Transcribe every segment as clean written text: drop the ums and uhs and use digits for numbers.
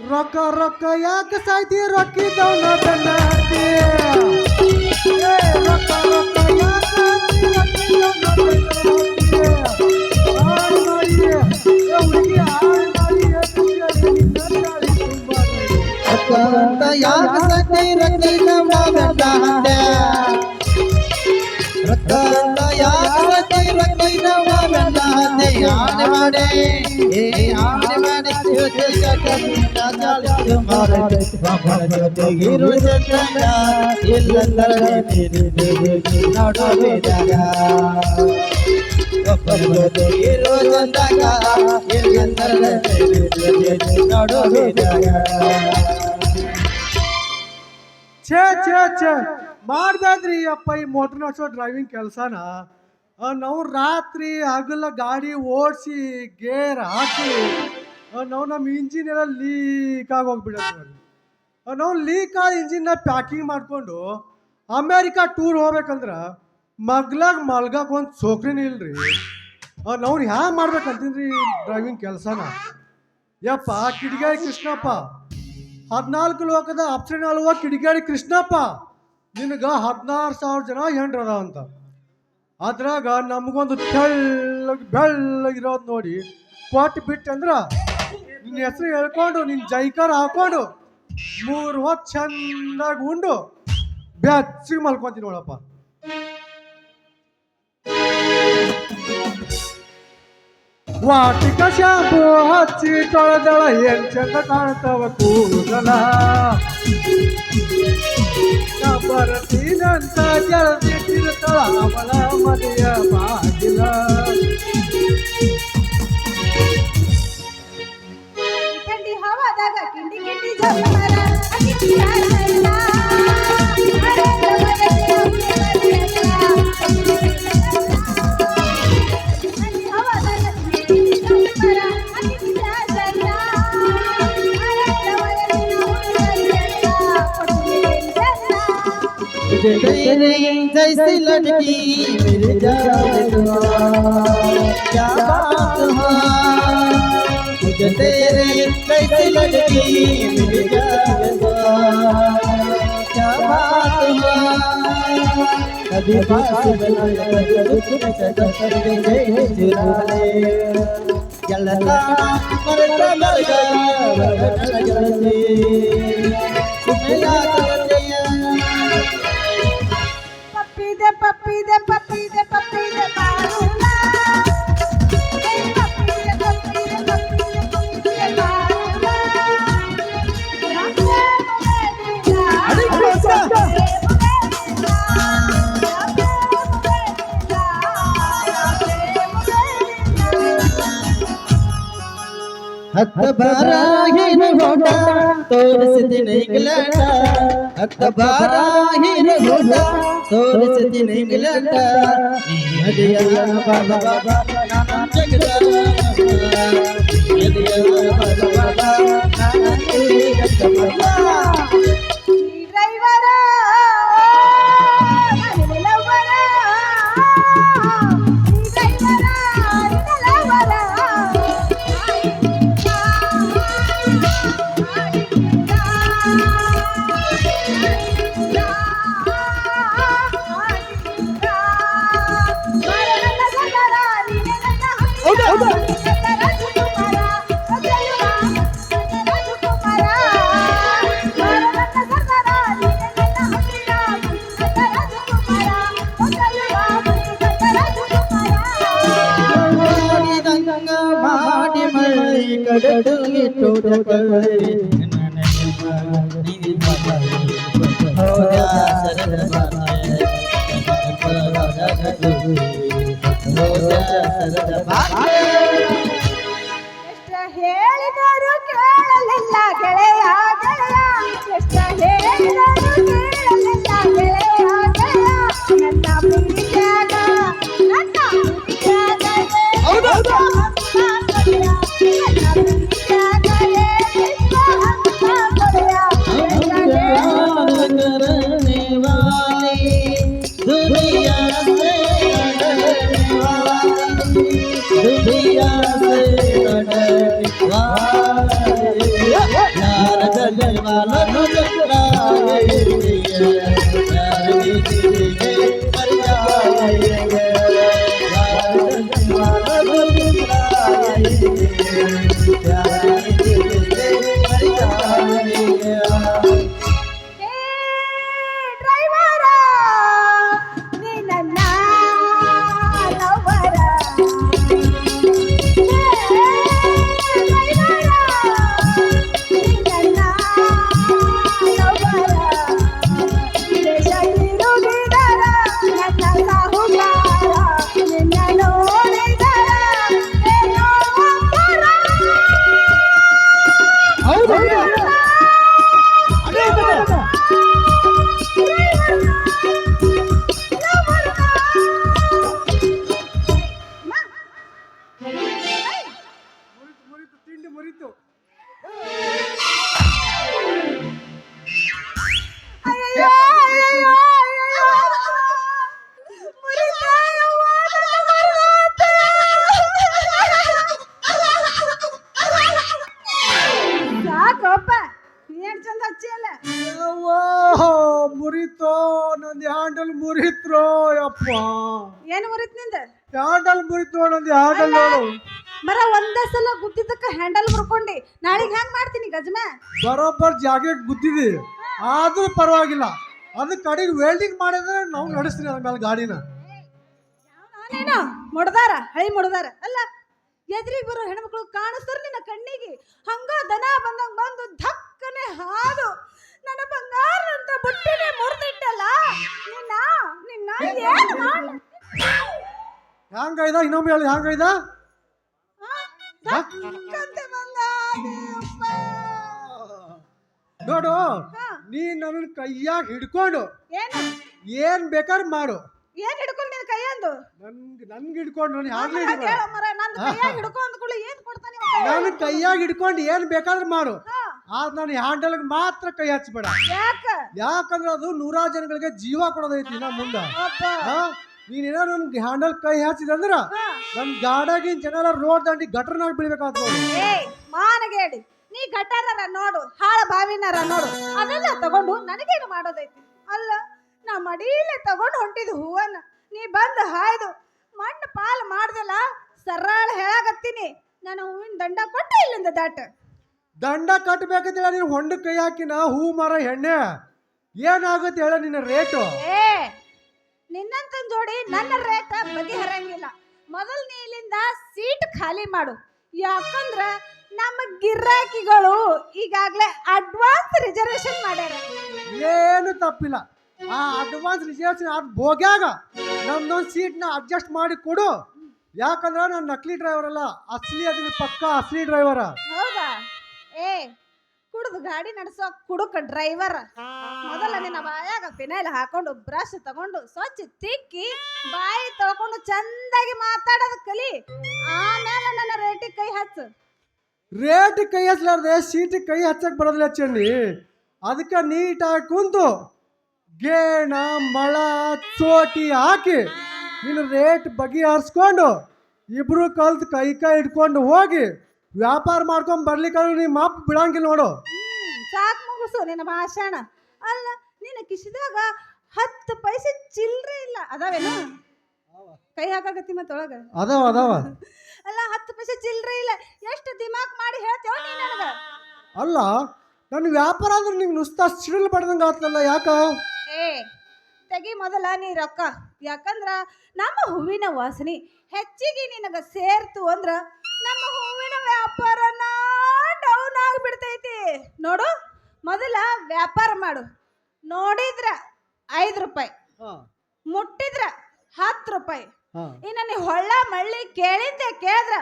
ರೊಕ್ಕ ರೊಕ್ಕ ಯಾಕೆ ಸಾಯ್ತಿ ರೊಕ್ಕಿದ್ದವನ ಬೆನ್ನಾಡ್ತಿ ಏ ರೊಕ್ಕ ರೊಕ್ಕ ಯಾಕೆ ಸಾಯ್ತಿ ರೊಕ್ಕಿದ್ದವನ ಬೆನ್ನಾಡ್ತಿ ಹಾಳು ಮಾಡಿ ಏ ಹುಡುಗಿ ಹಾಳು ಮಾಡಿ ನಿನ್ನ ಗಾಳಿ ತುಂಬಾ ಅಂತ ಯಾಕ ಸತಿ ರಕ್ಕಿದವ ಗಂಡ ರಕ್ತ ಅಂತ ಯಾಕ ಸತಿ ರಕ್ಕಿದವ ಗಂಡ ಆನೆ ಮಾಡೆ ಏ ಆನೆ ಮಾಡೆ ಇರು ಚಂದ ಇಲ್ಲಂದರ ನೋಡೋದಾಗ ಇರು ಚಂದಾಗ ಇಲ್ಲಂದರ ನೋಡೋದಾಗ ಛೇ ಛೇ ಛೇ ಮಾಡ್ದಾದ್ರಿ ಅಪ್ಪ ಈ ಮೋಟ್ರ್ ನಡ್ಸೋ ಡ್ರೈವಿಂಗ್ ಕೆಲಸನ ನಾವು ರಾತ್ರಿ ಹಗಲ ಗಾಡಿ ಓಡಿಸಿ ಗೇರ್ ಹಾಕಿ ನಾವು ನಮ್ಮ ಇಂಜಿನ್ ಎಲ್ಲ ಲೀಕ್ ಆಗಿ ಹೋಗ್ಬಿಡತ್ತೆ ನಾವು ಲೀಕ್ ಆದ ಇಂಜಿನ್ನ ಪ್ಯಾಕಿಂಗ್ ಮಾಡಿಕೊಂಡು ಅಮೇರಿಕಾ ಟೂರ್ ಹೋಗ್ಬೇಕಂದ್ರೆ ಮಗ್ಲಾಗ ಮಲ್ಗಕ್ಕೆ ಒಂದು ಸೋಕ್ರಿನ ಇಲ್ರಿ ನಾವು ಹ್ಯಾಂಗೆ ಮಾಡ್ಬೇಕಂತೀನಿ ಡ್ರೈವಿಂಗ್ ಕೆಲಸನ ಯಪ್ಪ ಕಿಡಿಗಾಯಿ ಕೃಷ್ಣಪ್ಪ 14 ಲೋಕದ ಅಪ್ಸರೆ ಅಲ್ವ ಕಿಡಿಗಾಡಿ ಕೃಷ್ಣಪ್ಪ ನಿನಗೆ 16,000 ಜನ ಹೆಂಡ್ರದ ಅಂತ ಅದ್ರಾಗ ನಮಗೊಂದು ತೆಳ್ಳಗೆ ಬೆಳ್ಳಗಿರೋದು ನೋಡಿ ಕೊಟ್ಟು ಬಿಟ್ಟಂದ್ರೆ ನಿನ್ನ ಹೆಸರು ಹೇಳ್ಕೊಂಡು ನಿನ್ನ ಜೈಕಾರ ಹಾಕೊಂಡು 3 ಹೊತ್ತು ಚಂದಾಗಿ ಉಂಡು ಬೆಚ್ಚಿಗೆ ಮಲ್ಕೊಂತೀನಿ ನೋಡಪ್ಪ ವಾಟಿಕ ಶಾಂಪು ಹಚ್ಚಿ ತೊಳೆದಳ ಏನ್ ಚಂದ ಕಾಣ್ತವ ಕೂದಲ ಬರ್ತೀನಂತ ಗೆಳತಿರ್ತಾಳ ಅವಳ ಮನೆಯ ಬಾಗಿಲ ಥಂಡಿ ಹವಾದಾಗ ಕಿಂಡಿ ಕಿಂಡಿ ಜೋಮರ ಅಕ್ಕಿ ಯಾರಲ್ಲ जैसी लड़की मिल जाए क्या बात है मुझे तेरे जैसी लड़की मिल जाए क्या बात है कभी पास बना दुख में सदर दे चुराए जलता मरता मर गया जलते पप्पी दे पप्पी दे पप्पी दे बारूला पप्पी दे पप्पी दे पप्पी दे पप्पी दे बारूला अरे कैसा हथ भरा ही होता तोर से दिन निकलता हथ भरा ही होता तोर से दिन निकलता हदिया बाबा बाबा नाम जगदा हदिया बाबा बाबा नाम जगदा ड्राइवर कड़े टूट गए हो जा सरद ಹೇಳಿದರು ಕೇಳಲಿಲ್ಲ ಗೆಳೆಯ ಗೆಳೆಯ ಎಷ್ಟ ಹೇಳಿದರು ಕೇಳಲಿಲ್ಲ ಗೆಳೆಯ ಗೆಳೆಯ ನನ್ನ ಪ್ರೀತಿಯಾಗ ನನ್ನ ಪ್ರೀತಿಯಾಗ करने वाली दुनिया से लड़ने वाली दुनिया से लड़ने वाली माला चक्रा ಏ ಡ್ರೈವರ ನೀ ನನ್ನ ಲವರ ಹೌದು ಅದೇ ಅದೇ. ಮುರಿತು ತಿಂಡಿ ಮುರಿತು. ಅಯ್ಯಯ್ಯೋ, ಅಯ್ಯಯ್ಯೋ, ಅಯ್ಯಯ್ಯೋ. ಮುರಿತಾಯವ್ವ, ನನ್ನ ಮುರಿದಾತ. ಸಾಕಪ್ಪ ಏನ್ ಚಂದ ಹಚ್ಚಿಯಲ್ಲ ಯವ್ವಾ, ಮುರಿತೋ ನಂದು ಹ್ಯಾಂಡಲ್ ಮುರಿತ್ರೋ ಯಪ್ಪ. ಏನು ಮುರಿತ್ ನಿಂದ ಹ್ಯಾಂಡಲ್ ಮುರಿತೋ ನಂದು ಹ್ಯಾಂಡಲ್ ನೋಡು. ಮರ ಒಂದೇ ಸಲ ಗುದ್ದಿದ್ದಕ್ಕ ಹ್ಯಾಂಡಲ್ ಮುರ್ಕೊಂಡಿ ನಾಳೆಗೆ ಹೆಂಗ್ ಮಾಡ್ತೀನಿ ಗಜ್ಮೆ ಬರೋಬ್ಬರ್ ಜಾಗಕ್ಕೆ ಗುದ್ದಿದಿ ಆದ್ರೂ ಪರವಾಗಿಲ್ಲ. ಅದು ಕಡೆಗೆ ವೆಲ್ಡಿಂಗ್ ಮಾಡಿದ್ರೆ ನಾವು ನಡೆಸ್ತೀನಿ ಅದ್ರ ಮೇಲೆ ಗಾಡಿನ. ನಾನೇನು ಮುಡ್ದಾರ ಹಳಿ ಮುಡ್ದಾರ ಅಲ್ಲ ಎದ್ರಿಗೆ ಬರೋ ಹೆಣ್ಮಕ್ಳು ಕಾಣಿಸ್ತಾರ ನಿನ್ನ ಕಣ್ಣಿಗೆ ಹಂಗ ದನ ಬಂದಂಗ ಬಂದು ಧಕ್ಕನೆ ಹಾದು ನನ್ನ ಬಂಗಾರ ಅಂತ ಬುಟ್ಟಿನೇ ಮುರಿದಿಟ್ಟಲ್ಲ ನಿನ್ನ ನಿನ್ನ ಏನ್ ಮಾಡ್ಲಿ? ಹ್ಯಾಂಗೈದ ಇನ್ನೊಮ್ಮೆ ಹೇಳಿ ಹ್ಯಾಂಗೈದ? ಆ? ಧಕ್ಕಂತೆ ಬಂದಾದೆಯಪ್ಪ. ನೋಡು ಹಾ. ನೀ ನನ್ನ ಕೈಯಾಗ ಹಿಡ್ಕೊಂಡು ಏನು ಏನ್ ಬೇಕಾದ್ರೆ ಮಾಡು. ಏನ್ ಹಿಡ್ಕೊಂಡು ನಿನ್ ಕೈಯಂದು ನನ್ಗೆ ಹಿಡ್ಕೊಂಡು ನಾನು ಹ್ಯಾಂಡ್ಲ್ ಹಿಡ್ಕೊಂಡು ಹೇಳ ಮರ ನಂದು ಕೈಯಾಗ ಹಿಡ್ಕೊ ಅಂದ್ಕೊಳ್ಳಿ ಏನ್ ಕೊಡ್ತಾನೆ ಇವ ಕೈಯಾಗ? ನನ್ನ ಕೈಯಾಗ ಹಿಡ್ಕೊಂಡು ಏನ್ ಬೇಕಾದ್ರೆ ಮಾಡು. ಹಾ. ಆದ್ರೆ ನಾನು ಹ್ಯಾಂಡಲ್ಗೆ ಮಾತ್ರ ಕೈ ಹಚ್ಚಬೇಡ. ಯಾಕ ಯಾಕಂದ್ರೆ ಅದು ನೂರಾರು ಜನಗಳಿಗೆ ಜೀವ ಕೊಡೋದೈತಿ ನಾ ಮುಂದ. ಅಪ್ಪ. ನೀನೇನೋ ನನ್ಗೆ ಹ್ಯಾಂಡಲ್ ಕೈ ಹಚ್ಚಿದಂದ್ರ ಹಾ. ನಮ್ ಗಾಡಾಗಿನ ಜನ ರೋಡ್ ದಂಡಿ ಗಟ್ರನಾಗ ಬೀಳ್ಬೇಕಾಗ್ತದ. ಏಯ್ ಮಾನಗೇಡಿ ನೀ ಗಟಾರರ ನೋಡು ಹಾಳ ಬಾವಿನಾರ ನೋಡು ಅದೆಲ್ಲ ತಗೊಂಡು ನನಗೇನು ಮಾಡೋದೈತಿ ಅಲ್ಲ ನಾ ಮಡಿಲೇ ತಗೊಂಡು ಹೊಂಟಿದ್ ಹೂವನ್ನ ನೀ ಬಂದು ಹಾಯ್ದು ಮಣ್ಣು ಪಾಲ್ ಮಾಡ್ದಲ್ಲ ಸರಳ ಹೇಳಾಗತ್ತೀನಿ ನಾನು ಹೂವಿನ ದಂಡ ಕೊಟ್ಟು ಇಲ್ಲಿಂದ ದಾಟ ದಂಡ ಕಟ್ಟಬೇಕಂತೇಳ ನೀನು ಹೊಂಡ ಕೈ ಹಾಕಿನ ಹೂ ಮರ ಎಣ್ಣೆ ಏನಾಗುತ್ತೆ ಹೇಳ ನಿನ್ನ ರೇಟು? ಏ ನಿನ್ನಂತ ಜೋಡಿ ನನ್ನ ರೇಟ್ ಬಗೆಹರಂಗಿಲ್ಲ ಮೊದಲು ನೀ ಇಲ್ಲಿಂದ ಸೀಟ್ ಖಾಲಿ ಮಾಡು ಯಾಕಂದ್ರ ನಮ್ಮ ಗಿರಾಕಿಗಳು ಈಗಾಗಲೇ ಅಡ್ವಾನ್ಸ್ ರಿಸರ್ವೇಶನ್ ಮಾಡ್ಯಾರ ಏನು ತಪ್ಪಿಲ್ಲ. ಆ ಅಡ್ವಾನ್ಸ್ ರಿಸರ್ವೇಶನ್ ಆದ ಬೋಗ್ಯಾಗ ನಮ್ದೊಂದು ಸೀಟ್ನ ಅಡ್ಜಸ್ಟ್ ಮಾಡಿ ಕೊಡು. ಯಾಕಂದ್ರೆ ನಾನು ನಕಲಿ ಡ್ರೈವರ್ ಅಲ್ಲ, ಅಸಲಿ ಅದೀನಿ, ಪಕ್ಕ ಅಸಲಿ ಡ್ರೈವರ. ಹೌದಾ? ಏ ಕುಡ್ದು ಗಾಡಿ ನಡೆಸೋ ಕುಡುಕ ಡ್ರೈವರ್ ಮೊದಲ ನಿನ್ನ ಬಾಯಾಗ ಫಿನೈಲ್ ಹಾಕೊಂಡು ಬ್ರಷ್ ತಗೊಂಡು ಸ್ವಚ್ಛ ತಿಕ್ಕಿ ಬಾಯಿ ತೊಳ್ಕೊಂಡು ಚಂದಾಗಿ ಮಾತಾಡೋದು ಕಲಿ ಆಮೇಲೆ ನನ್ನ ರೇಟಿಗೆ ಕೈ ಹಚ್ಚು. ರೇಟ್ ಕೈ ಹಚ್ಚಲಾರ್ದೆ ಸೀಟಿಗೆ ಕೈ ಹಚ್ಚಕ್ ಬರೋದಿಲ್ಲ ಚಂಡಿ. ಅದಕ್ಕೆ ನೀಟಾಗಿ ಕುಂತು ಗೇಣ ಮಳ ಚೋಟಿ ಹಾಕಿ ನೀನು ರೇಟ್ ಬಗೆಹರಿಸ್ಕೊಂಡು ಇಬ್ರು ಕಲ್ತು ಕೈ ಹಿಡ್ಕೊಂಡು ಹೋಗಿ ವ್ಯಾಪಾರ ಮಾಡ್ಕೊಂಡ್ ಬರ್ಲಿಕ್ಕಾದ್ರೂ ನಿಮ್ಮ ಅಪ್ಪ ಬಿಡಂಗಿಲ್ಲ ನೋಡು. ಸಾಕು ಮುಗಿಸು ನಿನ್ನ ಭಾಷಣ. ಅಲ್ಲ ನಿನ್ನ ಕಿಶಿದಾಗ 10 ಪೈಸೆ ಚಿಲ್ಲರೆ ಇಲ್ಲ ಅದಾವೇನು? ಕೈ ಹಾಕಾಗತ್ತಿ ಮತ್ತೊಳಗ ಅದಾವ ಅದಾವ. ಅಲ್ಲ 10 ಪೈಸೆ ಚಿಲ್ಲರೆ ಇಲ್ಲ ಎಷ್ಟು ದಿಮಾಕ್ ಮಾಡಿ ಹೇಳ್ತೇವ ನೀ ನನಗ? ಅಲ್ಲ ನನ್ನ ವ್ಯಾಪಾರ ಅಂದ್ರೆ ನಿಂಗೆ ನುಸ್ತಾ ಸಿಡಿಲ್ ಬಡ್ದಂಗೆ ಆಗ್ತಲ್ಲ ಯಾಕ? ಏ ತೆಗಿ ಮೊದಲ ನೀ ರೊಕ್ಕ ಯಾಕಂದ್ರ ನಮ್ಮ ಹೂವಿನ ವಾಸನೆ ಹೆಚ್ಚಿಗೆ ನಿನಗ ಸೇರ್ತು ಅಂದ್ರ ನಮ್ಮ ಹೂವಿನ ವ್ಯಾಪಾರನ ಡೌನ್ ಆಗಿಬಿಡ್ತೈತಿ ನೋಡು. ಮೊದಲ ವ್ಯಾಪಾರ ಮಾಡು. ನೋಡಿದ್ರ 5 ರೂಪಾಯಿ, ಮುಟ್ಟಿದ್ರ 10 ರೂಪಾಯಿ. ಇನ್ನು ನೀ ಹೊಳ್ಳ ಮಳ್ಳಿ ಕೇಳಿದ್ರ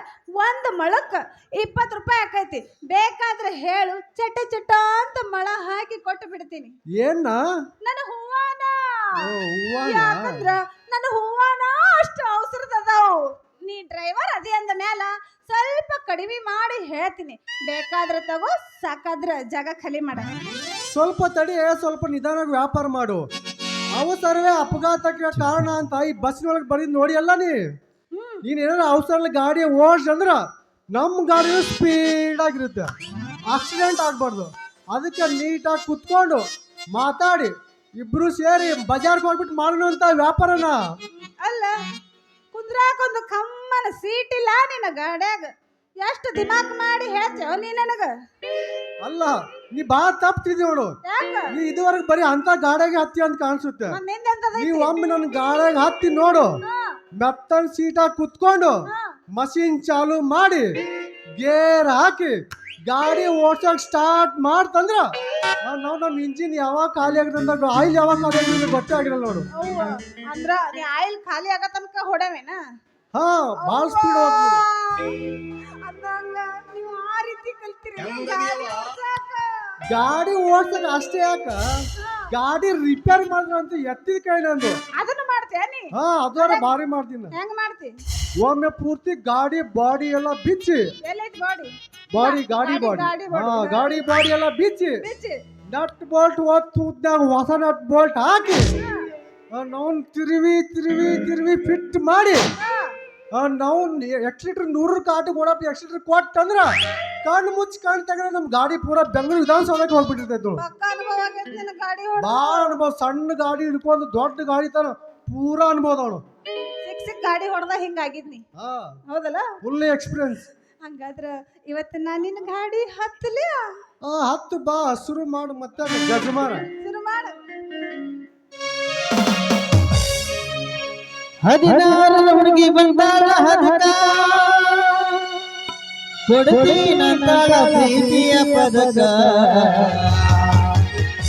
ಒಂದು ಮಳಕ್ಕ 20 ರೂಪಾಯಿ ಆಕೈತಿ. ಬೇಕಾದ್ರೆ ಹೇಳು ಚಟ ಚಟ ಅಂತ ಮಳ ಹಾಕಿ ಕೊಟ್ಟು ಬಿಡ್ತೀನಿ. ಏನ ನನ್ನ ಹೂವಾನ ಯಾಕಂದ್ರ ನನ್ನ ಹೂವಾನ ಅಷ್ಟು ಅವಸರದದಾವು. ನೀ ಡ್ರೈವರ್ ಅದೇ ಅಂದ ಮ್ಯಾಲ ಸ್ವಲ್ಪ ಕಡಿಮೆ ಮಾಡಿ ಹೇಳ್ತೀನಿ. ಬೇಕಾದ್ರೆ ತಗೋ, ಸಾಕಾದ್ರ ಜಾಗ ಖಾಲಿ ಮಾಡ. ಸ್ವಲ್ಪ ತಡಿ, ಸ್ವಲ್ಪ ನಿಧಾನವಾಗಿ ವ್ಯಾಪಾರ ಮಾಡು. ಅವಸರವೇ ಅಪಘಾತಕ್ಕೆ ಕಾರಣ ಅಂತ ಈ ಬಸ್ನೊಳಗೆ ಬರೀದ್ ನೋಡಿ ಅಲ್ಲ ನೀನ್ ಏನಾರ ಅವಸರ ಗಾಡಿ ಓಡ್ಸ್ ಅಂದ್ರ ನಮ್ಮ ಗಾಡಿ ಸ್ಪೀಡ್ ಆಗಿರುತ್ತೆ, ಆಕ್ಸಿಡೆಂಟ್ ಆಗ್ಬಾರ್ದು. ಅದಕ್ಕೆ ನೀಟಾಗಿ ಕುತ್ಕೊಂಡು ಮಾತಾಡಿ ಇಬ್ರು ಸೇರಿ ಬಜಾರ್ಗೆ ಹೋಗ್ಬಿಟ್ಟು ಮಾಡೋಣ ಅಂತ ವ್ಯಾಪಾರನ. ಅಲ್ಲ ಕುಂದ್ರಾಕೊಂದು ಕಮ್ಮನ ಸೀಟ್ ಇಲ್ಲ ನಿನ್ನ ಗಾಡ್ಯಾಗ. ಎಷ್ಟು ದಿಮಾಕ್ ಮಾಡಿ ಹೇಳ್ತೇವ ನೀ ನನಗ. ಅಲ್ಲ ನೀ ಬಾ ತಪ್ತಿದ್ದಿ ನೋಡು. ಯಾಕ ನೀ ಇದುವರೆಗೆ ಬರೀ ಅಂತ ಗಾಡಿಗೆ ಹತ್ತಿ ಅಂತ ಕಾಣಿಸುತ್ತೆ. ನಿಂದೆಂತದೈತಿ? ನೀವು ಒಮ್ಮೆ ನನ್ನ ಗಾಡಿಗೆ ಹತ್ತಿ ನೋಡು, ಮೆತ್ತನ್ ಸೀಟಾಗಿ ಕುತ್ಕೊಂಡು ಮಷೀನ್ ಚಾಲು ಮಾಡಿ ಗೇರ್ ಹಾಕಿ ಗಾಡಿ ಓಡ್ಸಕ್ ಸ್ಟಾರ್ಟ್ ಮಾಡ್ತಂದ್ರ ನಾವು ನಮ್ಮ ಇಂಜಿನ್ ಯಾವಾಗ ಖಾಲಿ ಆಗದಂದ ಆಯಿಲ್ ಯಾವಾಗ ಖಾಲಿ ಆಗಿರೋದು ಗೊತ್ತೇ ಆಗಿರಲ್ಲ ನೋಡು. ಅವ್ವ, ಅಂದ್ರ ನೀ ಆಯಿಲ್ ಖಾಲಿ ಆಗ ತನಕ ಹೊಡವೇನ? ಹಾ ಭಾಳ ಸ್ಪೀಡ್ ಹೋಗ್ತದೆ. ಅಂದಂಗ ನೀವು ಆ ರೀತಿ ಕಲ್ತಿರಿ. ಗಾಡಿ ಓಡ್ಸಕ್ ಅಷ್ಟೇ ಯಾಕ, ಗಾಡಿ ರಿಪೇರ್ ಮಾಡಿದ್ರ ಅಂತ ಎತ್ತಿದ ಕೈ ನಂದು. ಅದನ್ನು ಮಾಡ್ತೀಯ ನೀ? ಹಾ ಅದರ ಭಾರಿ ಮಾಡ್ತೀನಿ. ಹೆಂಗ್ ಮಾಡ್ತಿ? ಒಮ್ಮೆ ಪೂರ್ತಿ ಗಾಡಿ ಬಾಡಿ ಎಲ್ಲ ಬಿಚ್ಚಿ, ಎಲ್ಲೈತಿ ಬಾಡಿ? ಬಾಡಿ ಗಾಡಿ ಬಾಡಿ ಹಾ ಗಾಡಿ ಬಾಡಿ ಎಲ್ಲ ಬಿಚ್ಚಿ ನಟ್ ಬೋಲ್ಟ್ ಒತ್ತುದ್ದಾಗ ಹೊಸ ನಟ್ ಬೋಲ್ಟ್ ಹಾಕಿ ನಾವು ತಿರುವಿ ತಿರುವಿ ತಿರುವಿ ಫಿಟ್ ಮಾಡಿ ನಾವು ಎಕ್ಸಿಲೇಟರ್ 100 ಕಾಟಿಗೆ ಓಡಾಟ ಎಕ್ಸಿಲೇಟರ್ ಕೊಟ್ಟಂದ್ರ ಕಣ್ಣು ಮುಚ್ಚಿ ಕಣ್ಣು ತೆಗೆದ್ರೆ ನಮ್ಮ ಗಾಡಿ ಪೂರಾ ಬೆಂಗಳೂರು ವಿಧಾನಸೌಧಕ್ಕೆ ಹೋಗ್ಬಿಟ್ಟಿರ್ತೈತೆ. ಪಕ್ಕ ಅನುಭವ ಆಗೈತಿ ನಿನ್ನ ಗಾಡಿ ಹೊಡೆದು? ಭಾಳ ಅನುಭವ. ಸಣ್ಣ ಗಾಡಿ ಹಿಡ್ಕೊಂಡು ದೊಡ್ಡ ಗಾಡಿ ತರ ಪೂರಾ ಅನುಭವ ಅವಳು. ಸಿಕ್ ಗಾಡಿ ಹೊಡೆದ ಹಿಂಗಾಗಿದ್ನಿ. ಹೌದಲ್ಲ? Full experience. ಹಂಗಾದ್ರ ಇವತ್ತು ನಾನು ನಿನ್ನ ಗಾಡಿ ಹತ್ತಲಿ? ಹತ್ತು ಬಾ, ಶುರು ಮಾಡು ಮತ್ತೆ ಗಜಮಾನ ಶುರು ಮಾಡು. 16 ಹುಡುಗಿ ಬಂದಾಳ ಹದಕ ಕೊಡ್ತೀನಂತಾಳ ಪ್ರೀತಿಯ ಪದಕ.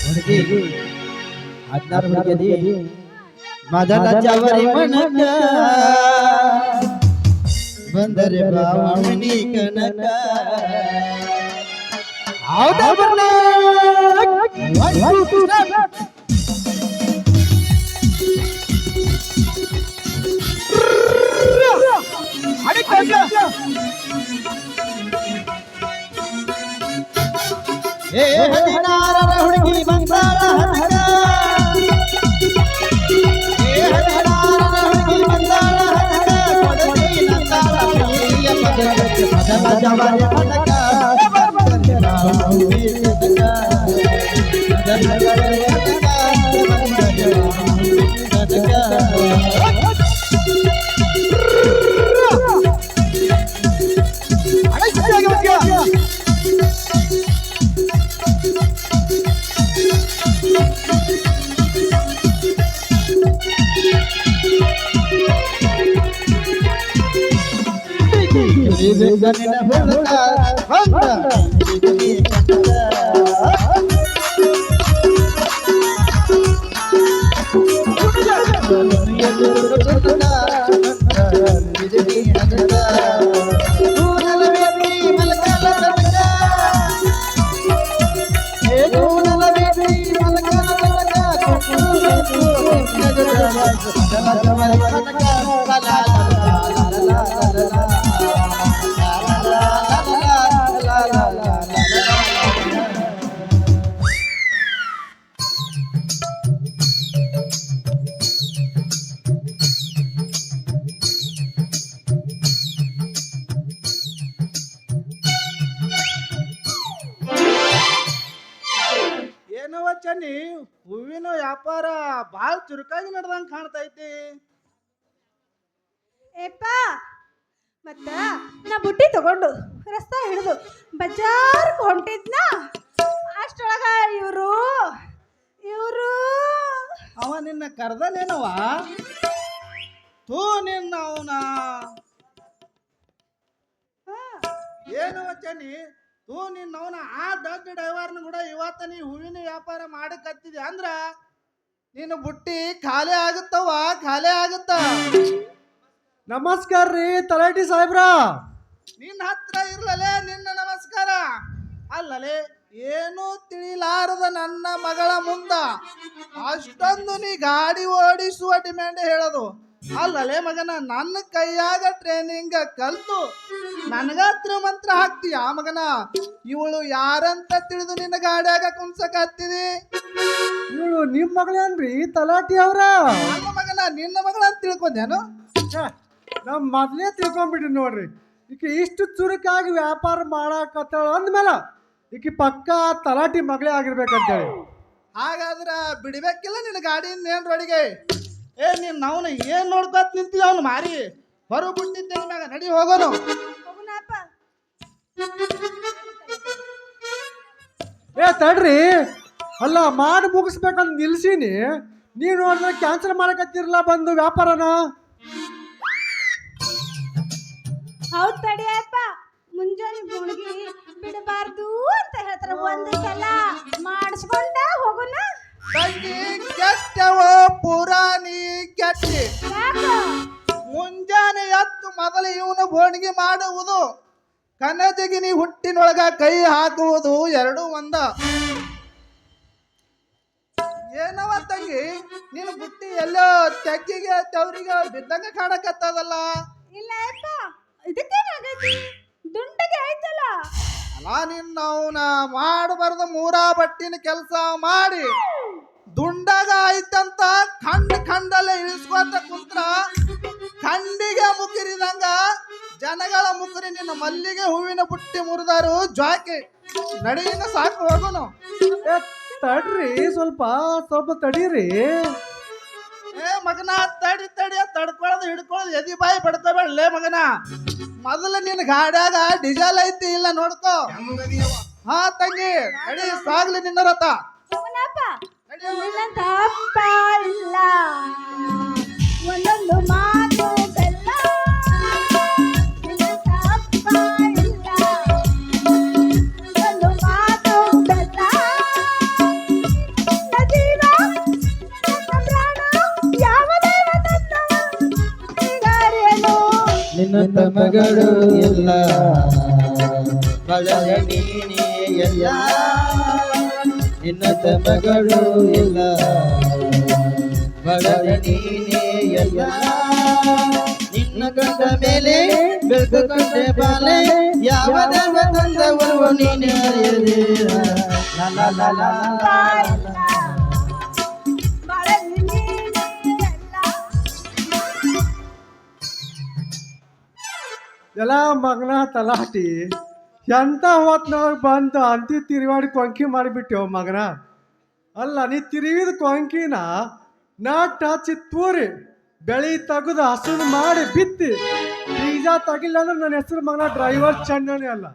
ಹುಡುಗಿ 16 ಹುಡುಗಿಯದಿ ಮೊದಲ ಜವರಿ ಮನಕ ಬಂದರೆ ಬಾವಣಿ ಕನಕ. ಹೌದಾ ಬರ್ಲ ಏ 16 ಹುಡುಗಿ ಬಂದಾಳ ಹದಕ. ಏ 16 ಹುಡುಗಿ ಬಂದಾಳ ಹದಕ ಕೊಡ್ತೀನಂತಾಳ ಪ್ರೀತಿಯ ಪದಕ. ಮೊದಲ ಜವರಿ ಮನಕ ಬಂದರೆ ಬಾವಣಿ ಕನಕ. ಮೊದಲ ಜವರಿ ಮನಕ ಬಂದರೆ ಬಾವಣಿ ಕನಕ. ಗಣಿನ ಹುಡುಗ ಬಂದ ಬಿಡುಗಿ ಕಂದ. ಬಿಡುಗಿ ಕಂದ. ನೂರಲ ಬೇಟಿ ಮಲಕಲ ತನಕ. ಏ ನೂರಲ ಬೇಟಿ ಮಲಕಲ ತನಕ. ಏನವ ಚನ್ನಿ, ಹೂವಿನ ವ್ಯಾಪಾರ ಭಾಳ ಚುರುಕಾಗಿ ನಡೆದಂಗೆ ಕಾಣ್ತೈತಿ. ಏಪ್ಪ ಮತ್ತ ನಾ ಬುಟ್ಟಿ ತಗೊಂಡು ರಸ್ತಾ ಹಿಡಿದು ಬಜಾರ್ಗೆ ಹೊಂಟಿದ್ನ. ಅಷ್ಟೊಳಗ ಇವರು ಅವ ನಿನ್ನ ಕರ್ದಲ್ಲೇನವ? ತೂ ನಿನ್ನ ಅವನ ಏನವ ಚನ್ನಿ, ತೂ ನಿನ್ನ ಅವನ ಆ ದೊಡ್ಡ ಡ್ರೈವರ್ನ ಕೂಡ ಇವತ್ತ ನೀ ಹೂವಿನ ವ್ಯಾಪಾರ ಮಾಡಕತ್ತಿದ್ಯ ಅಂದ್ರ ನಿನ್ನ ಬುಟ್ಟಿ ಖಾಲಿ ಆಗುತ್ತವ, ಖಾಲಿ ಆಗುತ್ತ. ನಮಸ್ಕಾರ ರೀ ತಲಾಟಿ ಸಾಹೇಬ್ರ. ನಿನ್ನ ಹತ್ರ ಇರ್ಲಲೇ ನಿನ್ನ ನಮಸ್ಕಾರ. ಅಲ್ಲಲೇ ಏನೂ ತಿಳಿಲಾರದ ನನ್ನ ಮಗಳ ಮುಂದ ಅಷ್ಟೊಂದು ನೀ ಗಾಡಿ ಓಡಿಸುವ ಡಿಮ್ಯಾಂಡ್ ಹೇಳೋದು. ಅಲ್ಲಲೇ ಮಗನ, ನನ್ನ ಕೈಯಾಗ ಟ್ರೈನಿಂಗ್ ಕಲ್ತು ನನಗ ಮಂತ್ರ ಹಾಕ್ತೀಯ ಮಗನ? ಇವಳು ಯಾರಂತ ತಿಳಿದು ನಿನ್ನ ಗಾಡಿಯಾಗ ಕುಣ್ಸಕ್ ಹತ್ತಿದಿ? ಇವಳು ನಿಮ್ಮ ಮಗಳೇನ್ರಿ ತಲಾಟಿ ಅವ್ರ? ನನ್ನ ಮಗನ, ನಿನ್ನ ಮಗಳ ಅಂತ ತಿಳ್ಕೊಂಡೇನು? ನಮ್ ಮೊದ್ಲೇ ತಿಳ್ಕೊಂಡ್ಬಿಟ್ರಿ ನೋಡ್ರಿ. ಈಗ ಇಷ್ಟು ಚುರುಕಾಗಿ ವ್ಯಾಪಾರ ಮಾಡಾಕತ್ತಾಳ ಅಂದ್ಮೇಲೆ ಈಕಿ ಪಕ್ಕ ತಲಾಟಿ ಮಗಳೇ ಆಗಿರ್ಬೇಕಂತೇಳಿ. ಹಾಗಾದ್ರ ಬಿಡ್ಬೇಕಿಲ್ಲ ನಿನ್ನ ಗಾಡಿಯಿಂದ ಏನ್ ರೋಡಿಗೆ. ಏ ನೀನ್ ಅವನು ಏನ್ ನೋಡ್ಕೊತ ನಿಂತೀವಿ ಅವ್ನು ಮಾರಿ ಹೊರ ಬಿಟ್ಟಿದ್ದೆ ಮ್ಯಾಗ ನಡಿ ಹೋಗೋನು. ಹೋಗುನಪ್ಪ. ಏ ತಡ್ರಿ, ಅಲ್ಲ ಮಾಡಿ ಮುಗಿಸ್ಬೇಕಂತ ನಿಲ್ಸೀನಿ, ನೀವು ನೋಡಿದ್ರೆ ಕ್ಯಾನ್ಸಲ್ ಮಾಡಕತ್ತಿರಲ್ಲ ಬಂದು ವ್ಯಾಪಾರನ. ಹೌದ್ ತಡಿಯಪ್ಪ, ಮುಂಜಾನೆ ಗುಳಿಗೆ ಬಿಡಬಾರ್ದು ಅಂತ ಹೇಳ್ತಾರ. ಒಂದು ಸಲ ಮಾಡಿಸ್ಕೊಂಡ ಹೋಗುನ. ತಂಗಿ ಕೆಟ್ಟವ ಪುರಾಣಿ ಕೆಟ್ಟಿ. ಯಾಕ? ಮುಂಜಾನೆ ಎದ್ದು ಮೊದಲು ಇವನು ಬೋಣಿಗೆ ಮಾಡುವುದು, ಕನಜಗಿನಿ ಹುಟ್ಟಿನೊಳಗ ಕೈ ಹಾಕುವುದು ಎರಡು ಒಂದ. ಏನವ ತಂಗಿ ನೀನು ಬುಟ್ಟಿ ಎಲ್ಲೋ ತೆಗ್ಗಿಗೆ ತವರಿಗೆ ಬಿದ್ದಂಗ ಕಾಣಕತ್ತದಲ್ಲ. ಇಲ್ಲ ಅಪ್ಪ, ಇದಕ್ಕೇನಾಗೈತಿ? ದುಂಡಗೆ ಆಯ್ತಲ್ಲ. ಅಲ್ಲ ನಿನ್ನ ಅವನ ಮಾಡಬಾರ್ದ ಮೂರ ಬಟ್ಟಿನ ಕೆಲಸ ಮಾಡಿ ದುಂಡಗ ಆಯ್ತಂತ ಖಂಡಲ್ಲೇ ಇಳಿಸ್ಕೊತ ಕುಂತ್ರ ಖಂಡಿಗೆ ಮುಕಿರಿದಂಗ ಜನಗಳ ಮುಕುರಿ ನಿನ್ನ ಮಲ್ಲಿಗೆ ಹೂವಿನ ಬುಟ್ಟಿ ಮುರಿದಾರು ಜ್ವಾಕಿ. ನಡಿಯಿಂದ ಸಾಕು ಹೋಗೋನು. ಏ ತಡ್ರಿ, ಸ್ವಲ್ಪ ತಡೀರಿ. ಏ ಮಗನ ತಡಿ ತಡ್ಕೊಳ್ಳೋದು ಹಿಡ್ಕೊಳ್ಳೋದು ಎದಿ ಬಾಯಿ ಬಡ್ಕೋಬೇಡಲೇ ಮಗನ. ಮೊದಲು ನಿನ್ನ ಗಾಡ್ಯಾಗ ಡೀಸೆಲ್ ಐತಿ ಇಲ್ಲ ನೋಡ್ಕೋ. ಹಾ ತಂಗಿ ನಡಿ ಸಾಗ್ಲಿ ನಿನ್ನ ರಥ. ಹೋಗುನಪ್ಪ. ನಿನ್ನಂತ ಅಪ್ಪ ಇಲ್ಲ, ಒಂದೊಂದು ಮಾತು ಬೆಲ್ಲ. ನಿನ್ನಂತ ಅಪ್ಪ ಇಲ್ಲ, ಒಂದೊಂದು ಮಾತು ಬೆಲ್ಲ. ನನ್ನ ಜೀವ, ನನ್ನ ಪ್ರಾಣ, ಯಾವ ದೇವ ತನ್ನವ ಹೀಗಾರೇನು? ನಿನ್ನ ಮಗಳು ಎಲ್ಲ ಮಗಳ ನೀನೇ ಎಲ್ಲ. ನಿನ್ನ ಮಗಳು ಎಲ್ಲ ಮಗಳ ನೀನೇ ಎಲ್ಲ. ನಿನ್ನ ಗಂಡ ಮೇಲೆ ಬೆಳ್ಕೊಂಡೆ ಬಾಲೆ ಯಾವ ದೇವ ತಂದವರು ನೀನೇ ಅರಿಯದೆ. ಲ ಲ ಲ ಲ ಲ ಲ. ಬಾಳಲ್ಲಿ ನೀನೇ ಎಲ್ಲ. ಎಲ್ಲ ಮಗನ ತಲಾಟಿ ಎಂತ ಹೊತ್ನವಾಗ ಬಂದು ಅಂತಿ ತಿರುವಾಡಿ ಕೊಂಕಿ ಮಾಡಿಬಿಟ್ಟೆವು ಮಗನ. ಅಲ್ಲ ನೀ ತಿರುವಿದ ಕೊಂಕಿನ ನಟ್ ಹಚ್ಚಿ ತೂರಿ ಬೆಳಿ ತೆಗೆದು ಹಸುನು ಮಾಡಿ ಬಿತ್ತಿ ಬೀಜ ತಗಿಲ್ಲ ಅಂದ್ರೆ ನನ್ನ ಹೆಸರು ಮಗನ ಡ್ರೈವರ್ ಚಂದನೇ ಅಲ್ಲ.